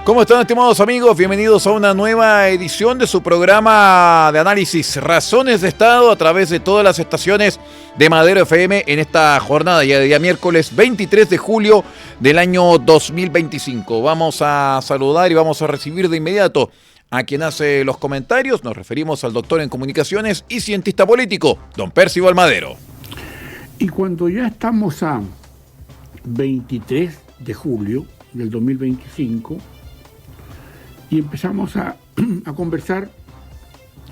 ¿Cómo están, estimados amigos? Bienvenidos a una nueva edición de su programa de análisis Razones de Estado a través de todas las estaciones de Madero FM en esta jornada ya de día miércoles 23 de julio del año 2025. Vamos a saludar y vamos a recibir de inmediato a quien hace los comentarios. Nos referimos al doctor en comunicaciones y cientista político, don Percival Madero. Y cuando ya estamos a 23 de julio del 2025 y empezamos a conversar,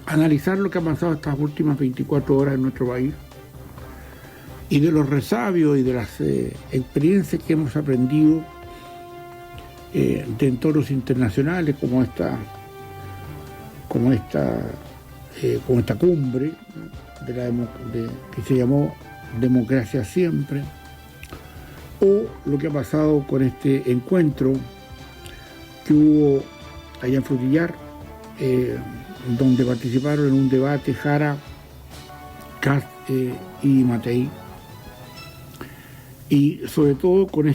a analizar lo que ha pasado estas últimas 24 horas en nuestro país y de los resabios y de las experiencias que hemos aprendido de entornos internacionales como esta cumbre que se llamó Democracia Siempre, o lo que ha pasado con este encuentro que hubo allá en Frutillar, donde participaron en un debate Jara, Kast y Matei, y sobre todo con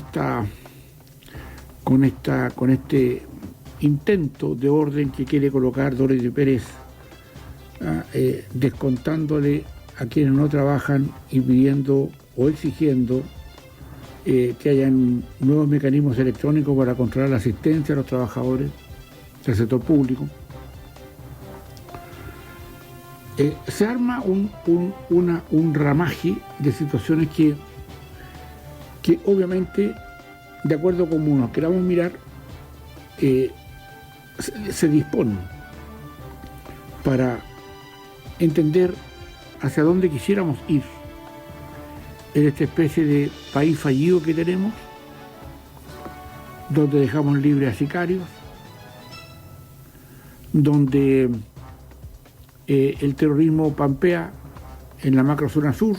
este intento de orden que quiere colocar Dorothy Pérez, descontándole a quienes no trabajan y pidiendo o exigiendo que hayan nuevos mecanismos electrónicos para controlar la asistencia a los trabajadores del sector público. Se arma un ramaje de situaciones que obviamente, de acuerdo con como nos queramos mirar, se disponen para entender hacia dónde quisiéramos ir en esta especie de país fallido que tenemos, donde dejamos libres a sicarios, donde el terrorismo pampea en la macrozona sur,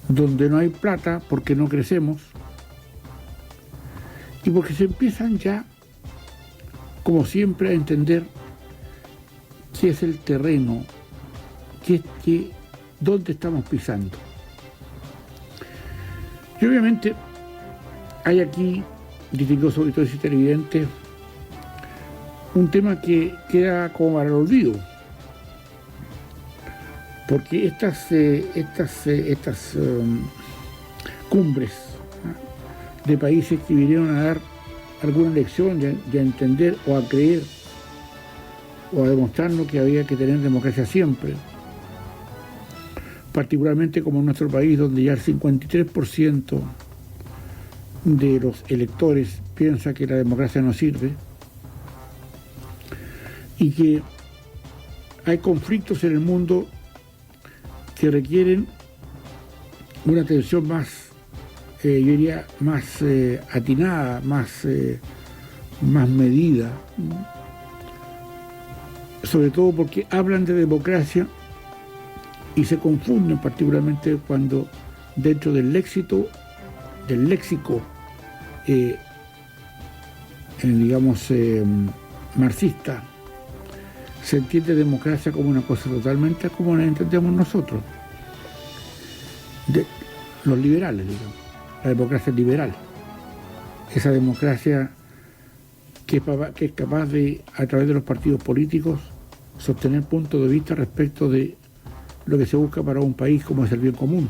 donde no hay plata porque no crecemos y porque se empiezan ya, como siempre, a entender qué es el terreno, dónde estamos pisando. Y obviamente hay aquí, distinguidos auditores y televidentes, un tema que queda como para el olvido, porque estas cumbres de países que vinieron a dar alguna lección y a entender o a creer o a demostrarnos que había que tener democracia siempre, particularmente como en nuestro país, donde ya el 53% de los electores piensa que la democracia no sirve y que hay conflictos en el mundo que requieren una atención más, yo diría, más atinada, más medida, sobre todo porque hablan de democracia y se confunden particularmente cuando dentro del léxico, marxista, se entiende democracia como una cosa totalmente como la entendemos nosotros, los liberales, digamos, la democracia liberal, esa democracia que es capaz de, a través de los partidos políticos, sostener puntos de vista respecto de lo que se busca para un país como es el bien común.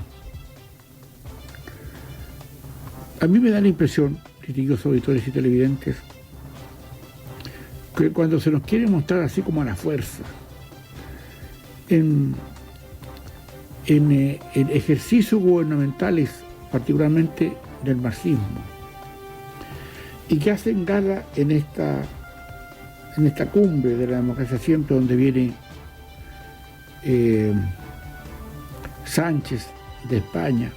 A mí me da la impresión, distinguidos auditores y televidentes, que cuando se nos quiere mostrar así como a la fuerza, en ejercicios gubernamentales, particularmente del marxismo, y que hacen gala en esta cumbre de la democracia siempre, donde viene Sánchez de España,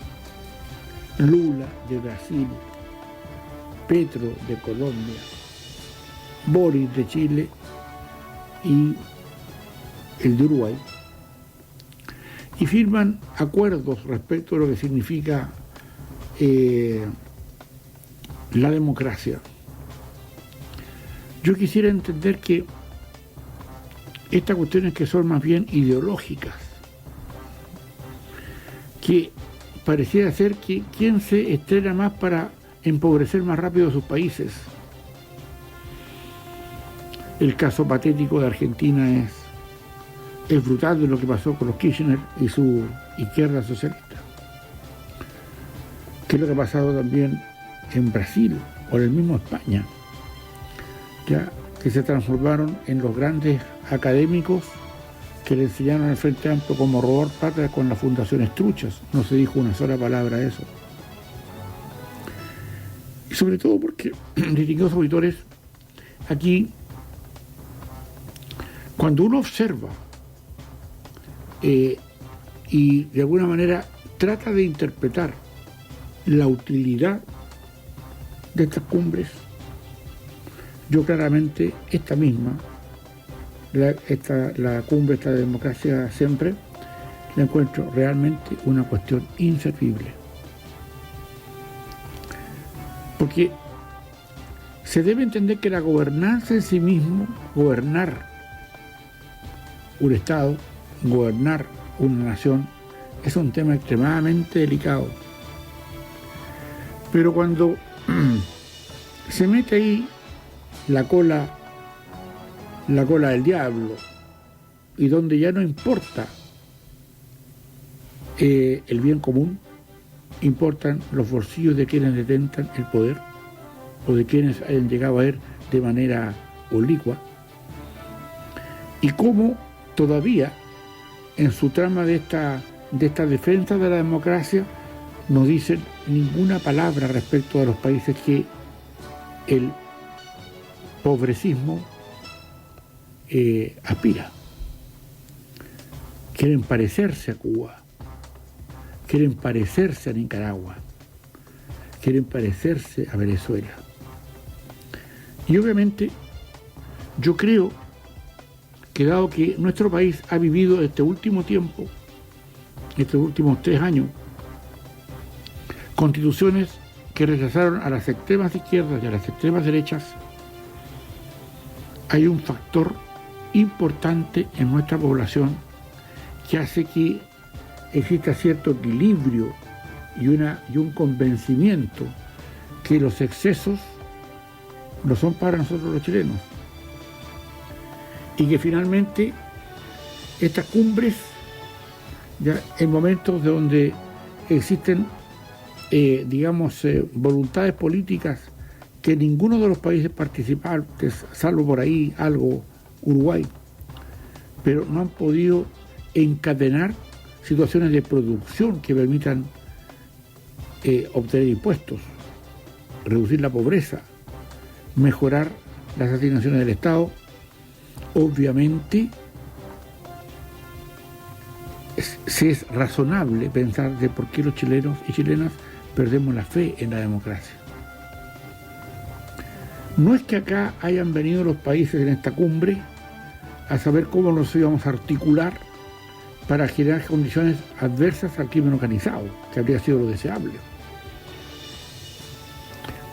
Lula de Brasil, Petro de Colombia, Boris de Chile y el de Uruguay, y firman acuerdos respecto a lo que significa la democracia. Yo quisiera entender que estas cuestiones que son más bien ideológicas, que pareciera ser que quien se estrena más para empobrecer más rápido sus países, El caso patético de Argentina es brutal de lo que pasó con los Kirchner y su izquierda socialista. ¿Qué es lo que ha pasado también en Brasil o en el mismo España? Ya que se transformaron en los grandes académicos que le enseñaron al Frente Amplio cómo robar plata con las fundaciones truchas. No se dijo una sola palabra de eso. Y sobre todo porque, distinguidos auditores, aquí, cuando uno observa y de alguna manera trata de interpretar la utilidad de estas cumbres, yo claramente esta misma, la cumbre, esta democracia siempre, la encuentro realmente una cuestión inservible. Porque se debe entender que la gobernanza en sí mismo, gobernar un Estado, gobernar una nación, es un tema extremadamente delicado. Pero cuando se mete ahí la cola del diablo, y donde ya no importa el bien común, importan los bolsillos de quienes detentan el poder o de quienes hayan llegado a él de manera obliqua, y cómo todavía en su trama de esta defensa de la democracia no dicen ninguna palabra respecto a los países que el pobrecismo aspira. Quieren parecerse a Cuba, quieren parecerse a Nicaragua, quieren parecerse a Venezuela. Y obviamente yo creo que dado que nuestro país ha vivido este último tiempo, estos últimos 3 años, constituciones que rechazaron a las extremas izquierdas y a las extremas derechas, hay un factor importante en nuestra población que hace que exista cierto equilibrio y un convencimiento que los excesos no son para nosotros los chilenos, y que finalmente estas cumbres, ya en momentos de donde existen voluntades políticas que ninguno de los países participantes, salvo por ahí algo Uruguay, pero no han podido encadenar situaciones de producción que permitan obtener impuestos, reducir la pobreza, mejorar las asignaciones del Estado. Obviamente es razonable pensar de por qué los chilenos y chilenas perdemos la fe en la democracia. No es que acá hayan venido los países en esta cumbre a saber cómo nos íbamos a articular para generar condiciones adversas al crimen organizado, que habría sido lo deseable.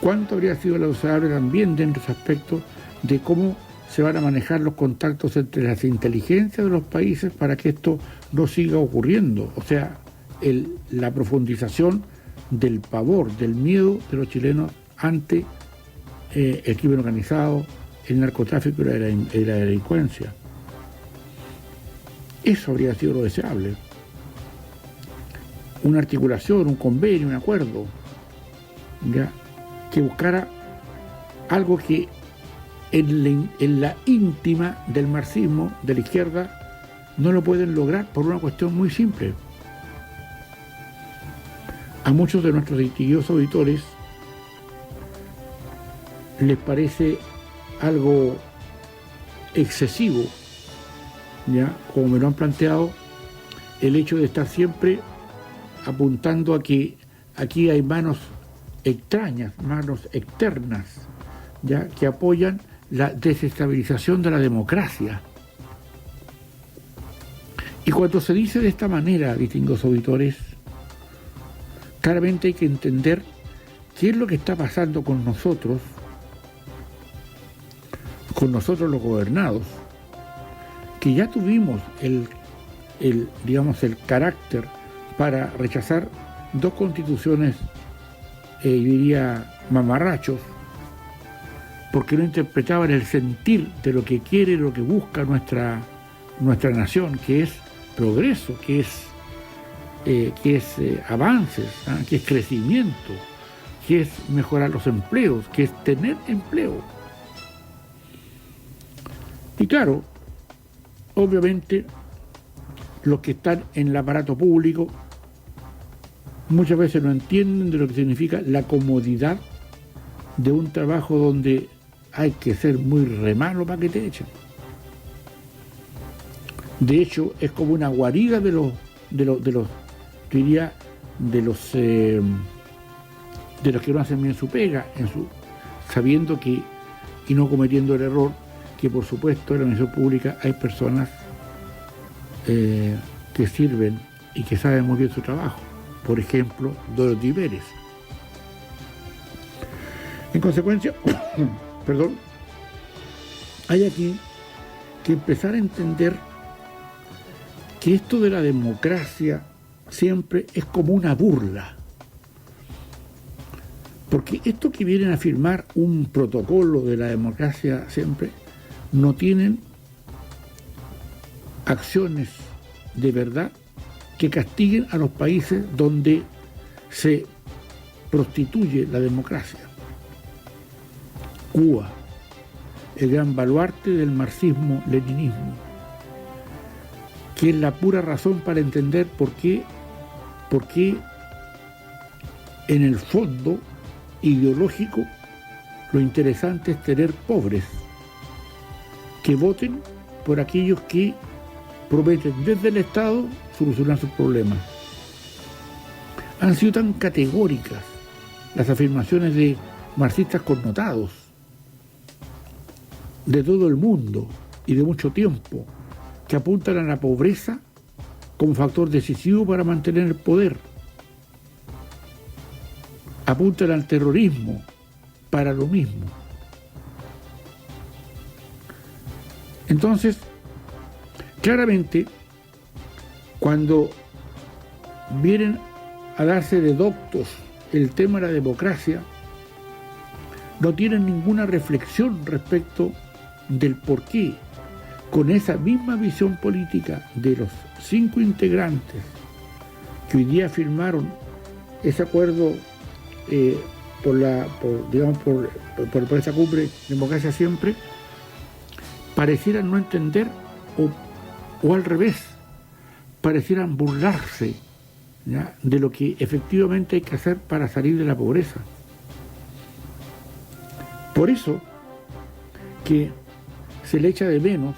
¿Cuánto habría sido lo deseable también dentro de ese aspecto de cómo se van a manejar los contactos entre las inteligencias de los países para que esto no siga ocurriendo? O sea, la profundización del pavor, del miedo de los chilenos ante el crimen organizado, el narcotráfico y la delincuencia. Eso habría sido lo deseable. Una articulación, un convenio, un acuerdo, ¿ya?, que buscara algo que en la íntima del marxismo, de la izquierda, no lo pueden lograr por una cuestión muy simple. A muchos de nuestros distinguidos auditores les parece algo excesivo, ya, como me lo han planteado, el hecho de estar siempre apuntando a que aquí hay manos extrañas, manos externas, ya, que apoyan la desestabilización de la democracia. Y cuando se dice de esta manera, distinguidos auditores, claramente hay que entender qué es lo que está pasando con nosotros los gobernados, que ya tuvimos el carácter para rechazar 2 constituciones, yo diría, mamarrachos, porque no interpretaban el sentir de lo que quiere, lo que busca nuestra nación, que es progreso, que es avances, que es crecimiento, que es mejorar los empleos, que es tener empleo. Y claro, obviamente, los que están en el aparato público muchas veces no entienden de lo que significa la comodidad de un trabajo donde hay que ser muy re malo para que te echen. De hecho, es como una guarida de los que no hacen bien su pega, sabiendo que, y no cometiendo el error, que por supuesto en la administración pública hay personas que sirven y que saben muy bien su trabajo. Por ejemplo, Dorothy Pérez. En consecuencia, perdón, hay aquí que empezar a entender que esto de la democracia siempre es como una burla. Porque esto que vienen a firmar un protocolo de la democracia siempre no tienen acciones de verdad que castiguen a los países donde se prostituye la democracia. Cuba, el gran baluarte del marxismo-leninismo, que es la pura razón para entender por qué en el fondo ideológico lo interesante es tener pobres que voten por aquellos que prometen desde el Estado solucionar sus problemas. Han sido tan categóricas las afirmaciones de marxistas connotados de todo el mundo y de mucho tiempo, que apuntan a la pobreza como factor decisivo para mantener el poder, apuntan al terrorismo para lo mismo. Entonces, claramente, cuando vienen a darse de doctos el tema de la democracia, no tienen ninguna reflexión respecto del por qué, con esa misma visión política de los 5 integrantes que hoy día firmaron ese acuerdo por esa cumbre Democracia Siempre, parecieran no entender o al revés, parecieran burlarse, ¿ya?, de lo que efectivamente hay que hacer para salir de la pobreza. Por eso que se le echa de menos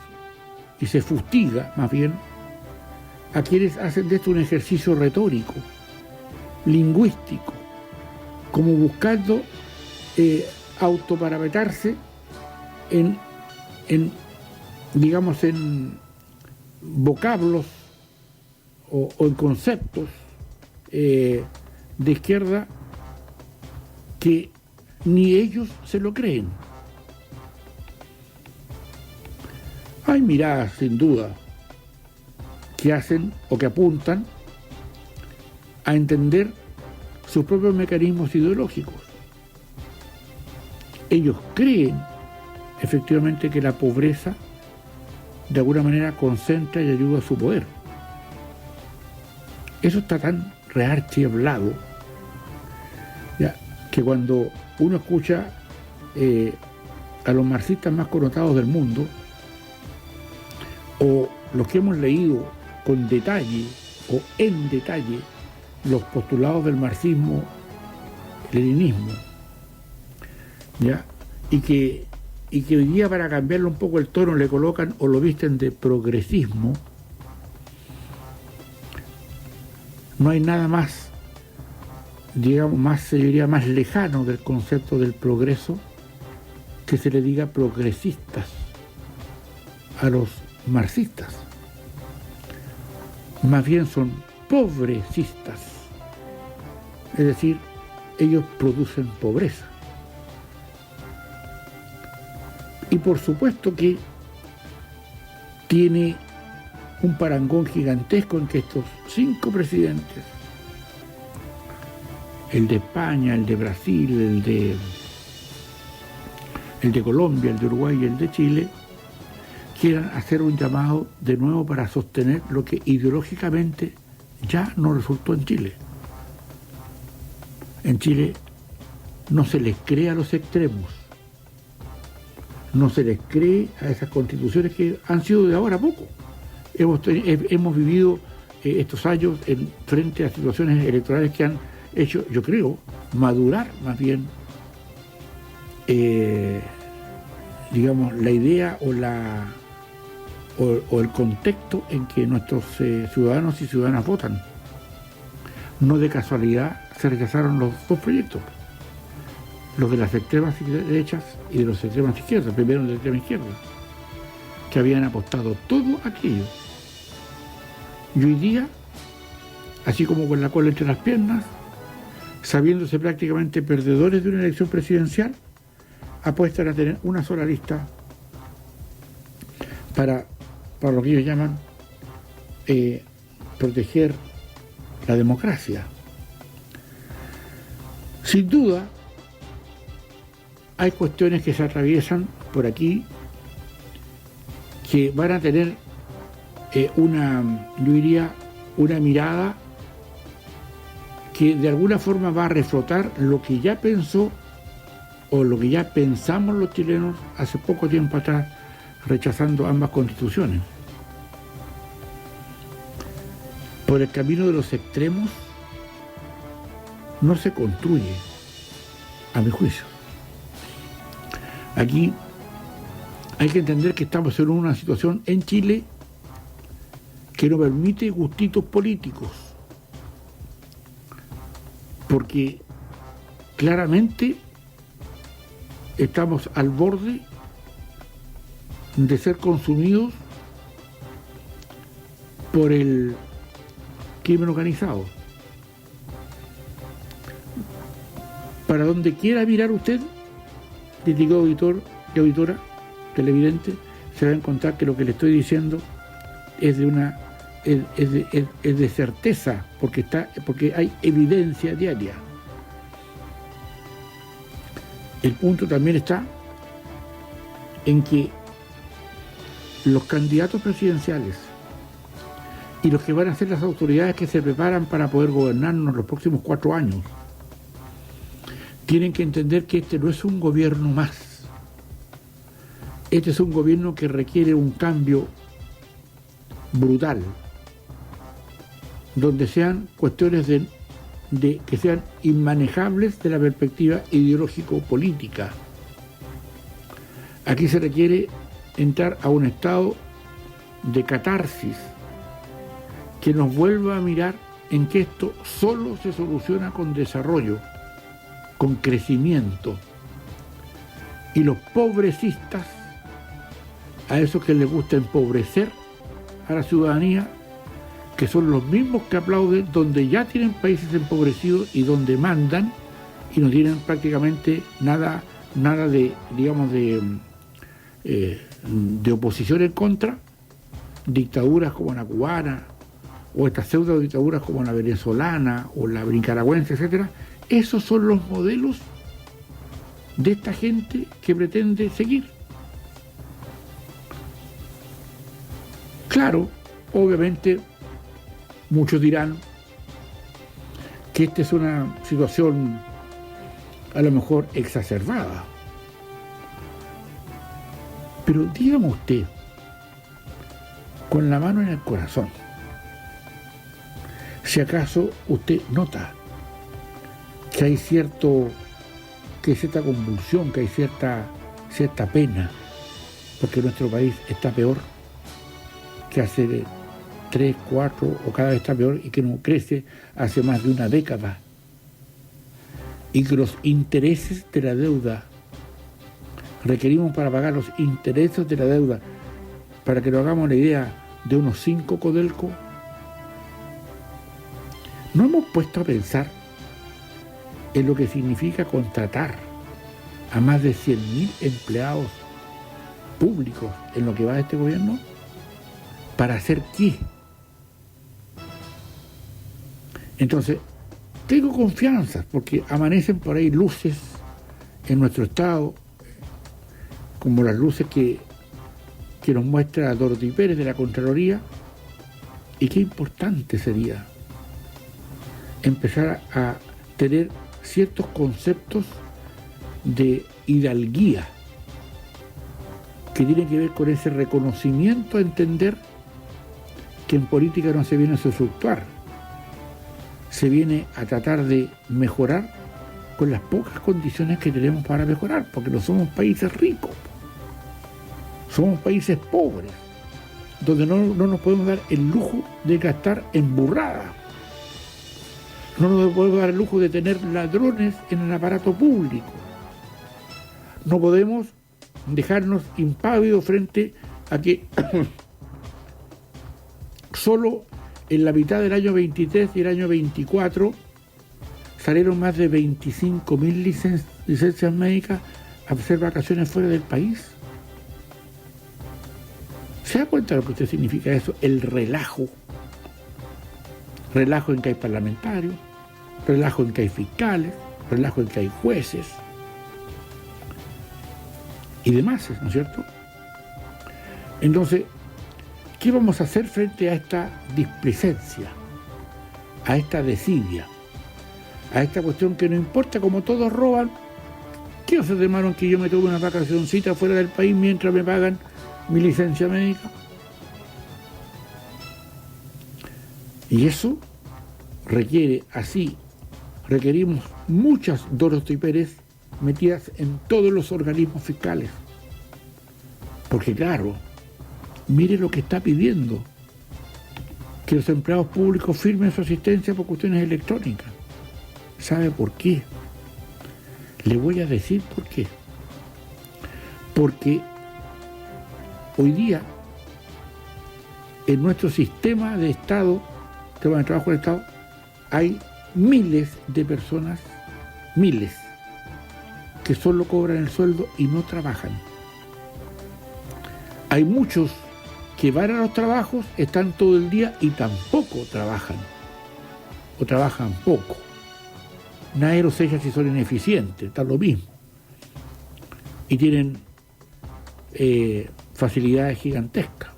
y se fustiga más bien a quienes hacen de esto un ejercicio retórico, lingüístico, como buscando autoparametrarse en vocablos o en conceptos de izquierda que ni ellos se lo creen. Hay miradas, sin duda, que hacen o que apuntan a entender sus propios mecanismos ideológicos. Ellos creen efectivamente que la pobreza de alguna manera concentra y ayuda a su poder. Eso está tan rearchihablado, ya, que cuando uno escucha a los marxistas más connotados del mundo, o los que hemos leído con detalle o en detalle los postulados del marxismo-leninismo, ¿ya?, y que hoy día, para cambiarle un poco el tono, le colocan o lo visten de progresismo, no hay nada más, digamos, se diría más lejano del concepto del progreso que se le diga progresistas a los marxistas. Más bien son pobrecistas, es decir, ellos producen pobreza. Y por supuesto que tiene un parangón gigantesco en que estos 5 presidentes, el de España, el de Brasil, el de Colombia, el de Uruguay y el de Chile, quieran hacer un llamado de nuevo para sostener lo que ideológicamente ya no resultó en Chile. En Chile no se les cree a los extremos, no se les cree a esas constituciones que han sido de ahora a poco. Hemos vivido estos años frente a situaciones electorales que han hecho, yo creo, madurar más bien, digamos, la idea o el contexto en que nuestros ciudadanos y ciudadanas votan. No de casualidad se rechazaron los dos proyectos, los de las extremas derechas y de los extremas izquierdas, primero de la extrema izquierda, que habían apostado todo aquello. Y hoy día, así como con la cola entre las piernas, sabiéndose prácticamente perdedores de una elección presidencial, apuestan a tener una sola lista para lo que ellos llaman proteger la democracia. Sin duda, hay cuestiones que se atraviesan por aquí que van a tener yo diría, una mirada que de alguna forma va a reflotar lo que ya pensó o lo que ya pensamos los chilenos hace poco tiempo atrás, rechazando ambas constituciones. Por el camino de los extremos no se construye, a mi juicio. Aquí hay que entender que estamos en una situación en Chile que no permite gustitos políticos, porque claramente estamos al borde de ser consumidos por el crimen organizado. Para donde quiera mirar usted, crítico auditor y auditora, televidente, se va a encontrar que lo que le estoy diciendo es de certeza, porque hay evidencia diaria. El punto también está en que los candidatos presidenciales y los que van a ser las autoridades que se preparan para poder gobernarnos los próximos 4 años tienen que entender que este no es un gobierno más. Este es un gobierno que requiere un cambio brutal, donde sean cuestiones de que sean inmanejables de la perspectiva ideológico-política. Aquí se requiere entrar a un estado de catarsis que nos vuelva a mirar en que esto solo se soluciona con desarrollo, con crecimiento. Y los pobrecistas, a esos que les gusta empobrecer a la ciudadanía, que son los mismos que aplauden donde ya tienen países empobrecidos y donde mandan y no tienen prácticamente nada de, digamos, de oposición en contra, dictaduras como la cubana o estas pseudo dictaduras como la venezolana o la nicaragüense, etcétera. Esos son los modelos de esta gente que pretende seguir. Claro, obviamente, muchos dirán que esta es una situación a lo mejor exacerbada. Pero dígame usted, con la mano en el corazón, si acaso usted nota que hay cierta convulsión, que hay cierta pena, porque nuestro país está peor que hace 3, 4 o cada vez está peor y que no crece hace más de una década. Y que los intereses de la deuda, requerimos para pagar los intereses de la deuda, para que nos hagamos la idea, de unos 5 Codelco. ¿No hemos puesto a pensar en lo que significa contratar a más de 100.000 empleados públicos en lo que va de este gobierno? ¿Para hacer qué? Entonces, tengo confianza porque amanecen por ahí luces en nuestro estado, como las luces que nos muestra Dorothy Pérez de la Contraloría, y qué importante sería empezar a tener ciertos conceptos de hidalguía que tienen que ver con ese reconocimiento a entender que en política no se viene a usufructuar, se viene a tratar de mejorar con las pocas condiciones que tenemos para mejorar, porque no somos países ricos, somos países pobres, donde no nos podemos dar el lujo de gastar en burradas, no nos podemos dar el lujo de tener ladrones en el aparato público, no podemos dejarnos impávidos frente a que solo en la mitad del año 23 y el año 24 salieron más de 25.000 licencias médicas a hacer vacaciones fuera del país. ¿Se da cuenta de lo que usted significa eso? El relajo. Relajo en que hay parlamentarios, relajo en que hay fiscales, relajo en que hay jueces y demás, ¿no es cierto? Entonces, ¿qué vamos a hacer frente a esta displicencia, a esta desidia, a esta cuestión que no importa, como todos roban? ¿Qué os llamaron que yo me tome una vacacioncita fuera del país mientras me pagan mi licencia médica? Y eso requerimos muchas Dorothy Pérez metidas en todos los organismos fiscales. Porque claro, mire lo que está pidiendo, que los empleados públicos firmen su asistencia por cuestiones electrónicas. ¿Sabe por qué? Le voy a decir por qué. Porque hoy día, en nuestro sistema de Estado, sistema de trabajo del Estado, hay miles de personas, miles, que solo cobran el sueldo y no trabajan. Hay muchos que van a los trabajos, están todo el día y tampoco trabajan, o trabajan poco. Nadie los echa si son ineficientes, está lo mismo. Y tienen facilidades gigantescas.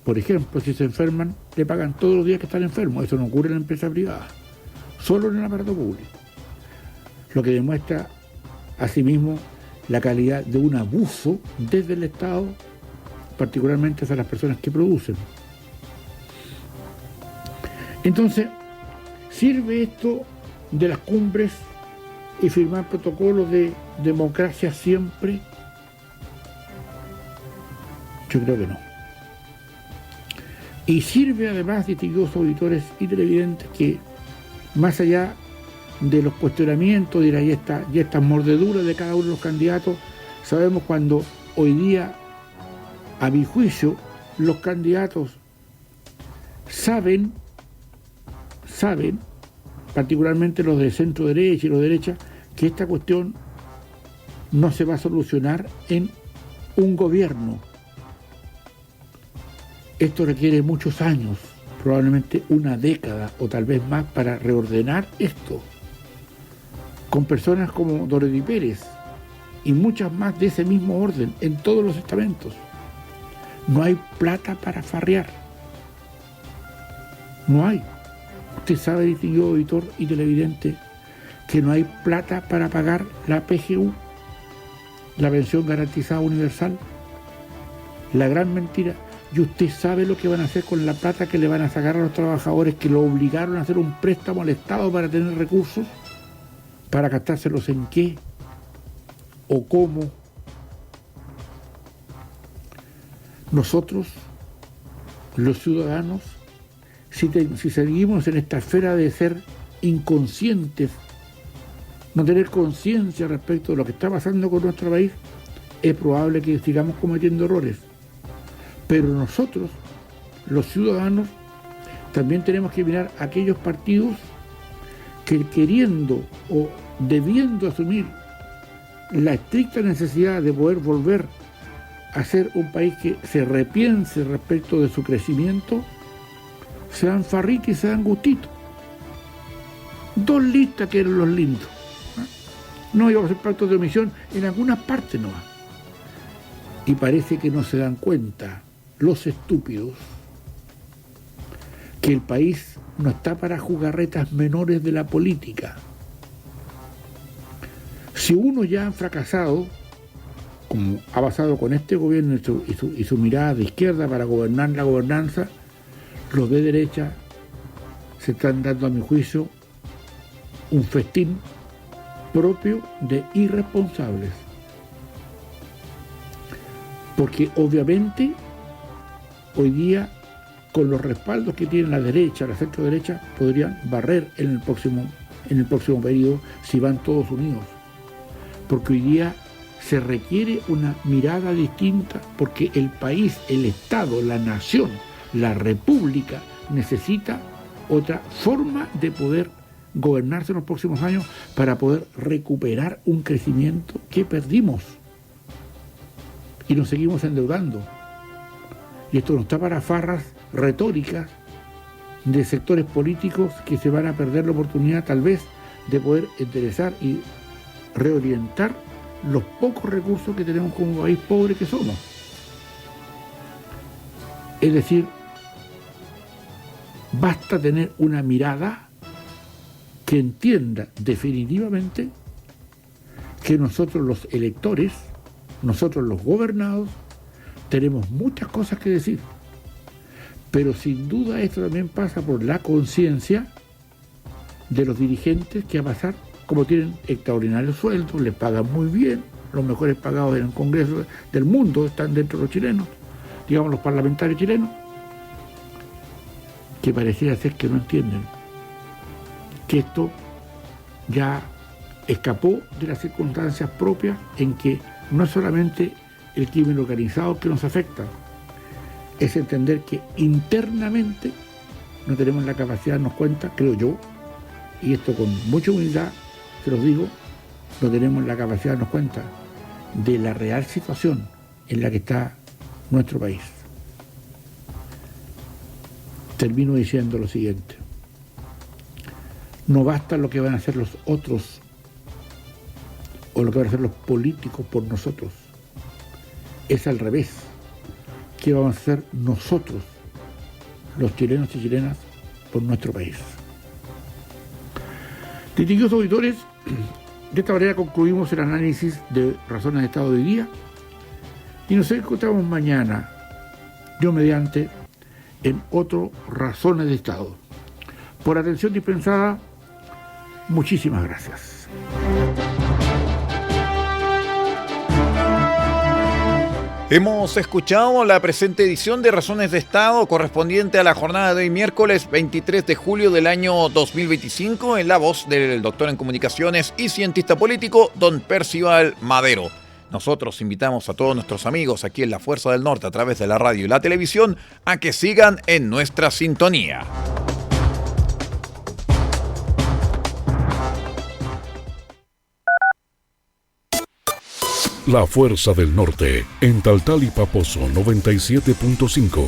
Por ejemplo, si se enferman, le pagan todos los días que están enfermos. Eso no ocurre en la empresa privada, solo en el aparato público. Lo que demuestra, asimismo, la calidad de un abuso desde el Estado, particularmente hacia las personas que producen. Entonces, ¿sirve esto de las cumbres y firmar protocolos de democracia siempre? Yo creo que no. Y sirve además, distinguidos auditores y televidentes, que más allá de los cuestionamientos y estas mordeduras de cada uno de los candidatos, sabemos cuando hoy día, a mi juicio, los candidatos saben, particularmente los de centro derecha y los de derecha, que esta cuestión no se va a solucionar en un gobierno. Esto requiere muchos años, probablemente una década o tal vez más, para reordenar esto, con personas como Dorothy Pérez y muchas más de ese mismo orden en todos los estamentos. No hay plata para farrear. No hay. Usted sabe, distinguido auditor y televidente, que no hay plata para pagar la PGU, la pensión garantizada universal. La gran mentira. Y usted sabe lo que van a hacer con la plata que le van a sacar a los trabajadores que lo obligaron a hacer un préstamo al Estado para tener recursos, para gastárselos en qué o cómo. Nosotros, los ciudadanos, si seguimos en esta esfera de ser inconscientes, no tener conciencia respecto de lo que está pasando con nuestro país, es probable que sigamos cometiendo errores. Pero nosotros, los ciudadanos, también tenemos que mirar a aquellos partidos que, queriendo o debiendo asumir la estricta necesidad de poder volver a ser un país que se repiense respecto de su crecimiento, se dan farritos y se dan gustitos. 2 listas que eran los lindos. No íbamos a hacer pactos de omisión en algunas partes nomás. Y parece que no se dan cuenta los estúpidos que el país no está para jugarretas menores de la política. Si unos ya han fracasado, como ha pasado con este gobierno y su mirada de izquierda para gobernar la gobernanza, los de derecha se están dando, a mi juicio, un festín propio de irresponsables. Porque obviamente hoy día, con los respaldos que tiene la derecha, la centro derecha, podrían barrer en el próximo periodo si van todos unidos. Porque hoy día se requiere una mirada distinta, porque el país, el Estado, la nación, la república necesita otra forma de poder gobernarse en los próximos años para poder recuperar un crecimiento que perdimos y nos seguimos endeudando. Y esto no está para farras retóricas de sectores políticos que se van a perder la oportunidad tal vez de poder enderezar y reorientar los pocos recursos que tenemos como país pobre que somos. Es decir, basta tener una mirada que entienda definitivamente que nosotros los electores, nosotros los gobernados, tenemos muchas cosas que decir. Pero sin duda esto también pasa por la conciencia de los dirigentes que a pasar, como tienen extraordinarios sueldos, les pagan muy bien, los mejores pagados en el Congreso del mundo están dentro de los chilenos, digamos los parlamentarios chilenos, que pareciera ser que no entienden que esto ya escapó de las circunstancias propias, en que no es solamente el crimen organizado que nos afecta, es entender que internamente no tenemos la capacidad de darnos cuenta, creo yo, y esto con mucha humildad se los digo, no tenemos la capacidad de darnos cuenta de la real situación en la que está nuestro país. Termino diciendo lo siguiente: no basta lo que van a hacer los otros o lo que van a hacer los políticos por nosotros, es al revés. ¿Qué vamos a hacer nosotros, los chilenos y chilenas, por nuestro país? Distinguidos auditores, de esta manera concluimos el análisis de Razones de Estado de hoy día y nos encontramos mañana, Dios mediante, en otro Razones de Estado. Por atención dispensada, muchísimas gracias. Hemos escuchado la presente edición de Razones de Estado correspondiente a la jornada de hoy miércoles 23 de julio del año 2025 en la voz del doctor en comunicaciones y cientista político don Percival Madero. Nosotros invitamos a todos nuestros amigos aquí en La Fuerza del Norte a través de la radio y la televisión a que sigan en nuestra sintonía. La Fuerza del Norte, en Taltal y Paposo 97.5.